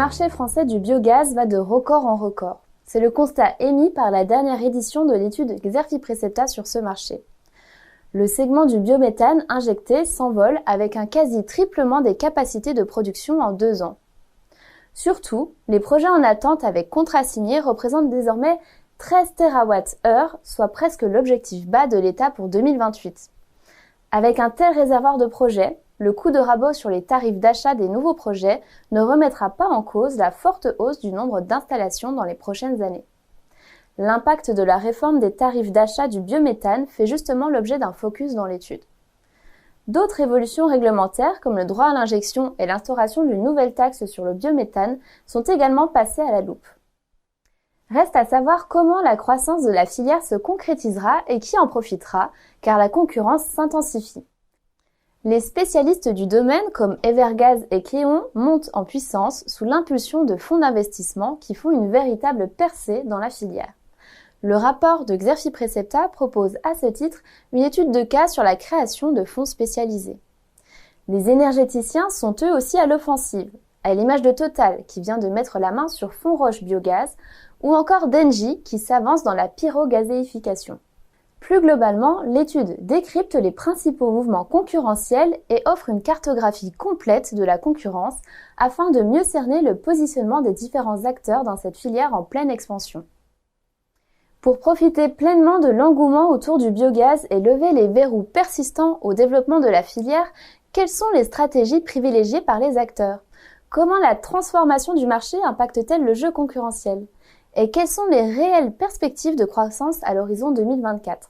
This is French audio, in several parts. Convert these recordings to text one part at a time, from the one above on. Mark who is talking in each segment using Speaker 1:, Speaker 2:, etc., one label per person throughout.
Speaker 1: marché français du biogaz va de record en record. C'est le constat émis par la dernière édition de l'étude Xerfi Precepta sur ce marché. Le segment du biométhane injecté s'envole avec un quasi-triplement des capacités de production en 2 ans. Surtout, les projets en attente avec contrat signé représentent désormais 13 TWh, soit presque l'objectif bas de l'État pour 2028. Avec un tel réservoir de projets, le coup de rabot sur les tarifs d'achat des nouveaux projets ne remettra pas en cause la forte hausse du nombre d'installations dans les prochaines années. L'impact de la réforme des tarifs d'achat du biométhane fait justement l'objet d'un focus dans l'étude. D'autres évolutions réglementaires, comme le droit à l'injection et l'instauration d'une nouvelle taxe sur le biométhane, sont également passées à la loupe. Reste à savoir comment la croissance de la filière se concrétisera et qui en profitera, car la concurrence s'intensifie. Les spécialistes du domaine comme Evergaz et Cléon montent en puissance sous l'impulsion de fonds d'investissement qui font une véritable percée dans la filière. Le rapport de Xerfi Precepta propose à ce titre une étude de cas sur la création de fonds spécialisés. Les énergéticiens sont eux aussi à l'offensive, à l'image de Total qui vient de mettre la main sur Fonroche Biogaz ou encore d'Engie qui s'avance dans la pyrogazéification. Plus globalement, l'étude décrypte les principaux mouvements concurrentiels et offre une cartographie complète de la concurrence afin de mieux cerner le positionnement des différents acteurs dans cette filière en pleine expansion. Pour profiter pleinement de l'engouement autour du biogaz et lever les verrous persistants au développement de la filière, quelles sont les stratégies privilégiées par les acteurs? Comment la transformation du marché impacte-t-elle le jeu concurrentiel? Et quelles sont les réelles perspectives de croissance à l'horizon 2024?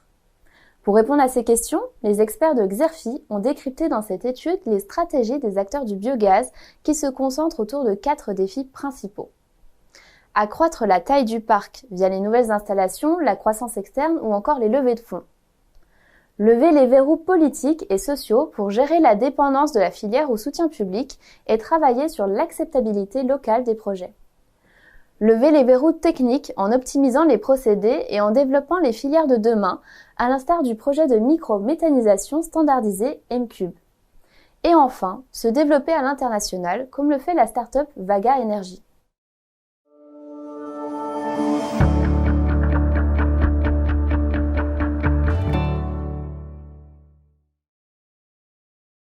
Speaker 1: Pour répondre à ces questions, les experts de Xerfi ont décrypté dans cette étude les stratégies des acteurs du biogaz qui se concentrent autour de 4 défis principaux. Accroître la taille du parc via les nouvelles installations, la croissance externe ou encore les levées de fonds. Lever les verrous politiques et sociaux pour gérer la dépendance de la filière au soutien public et travailler sur l'acceptabilité locale des projets. Lever les verrous techniques en optimisant les procédés et en développant les filières de demain, à l'instar du projet de micro-méthanisation standardisé M-Cube. Et enfin, se développer à l'international, comme le fait la start-up Vaga Energy.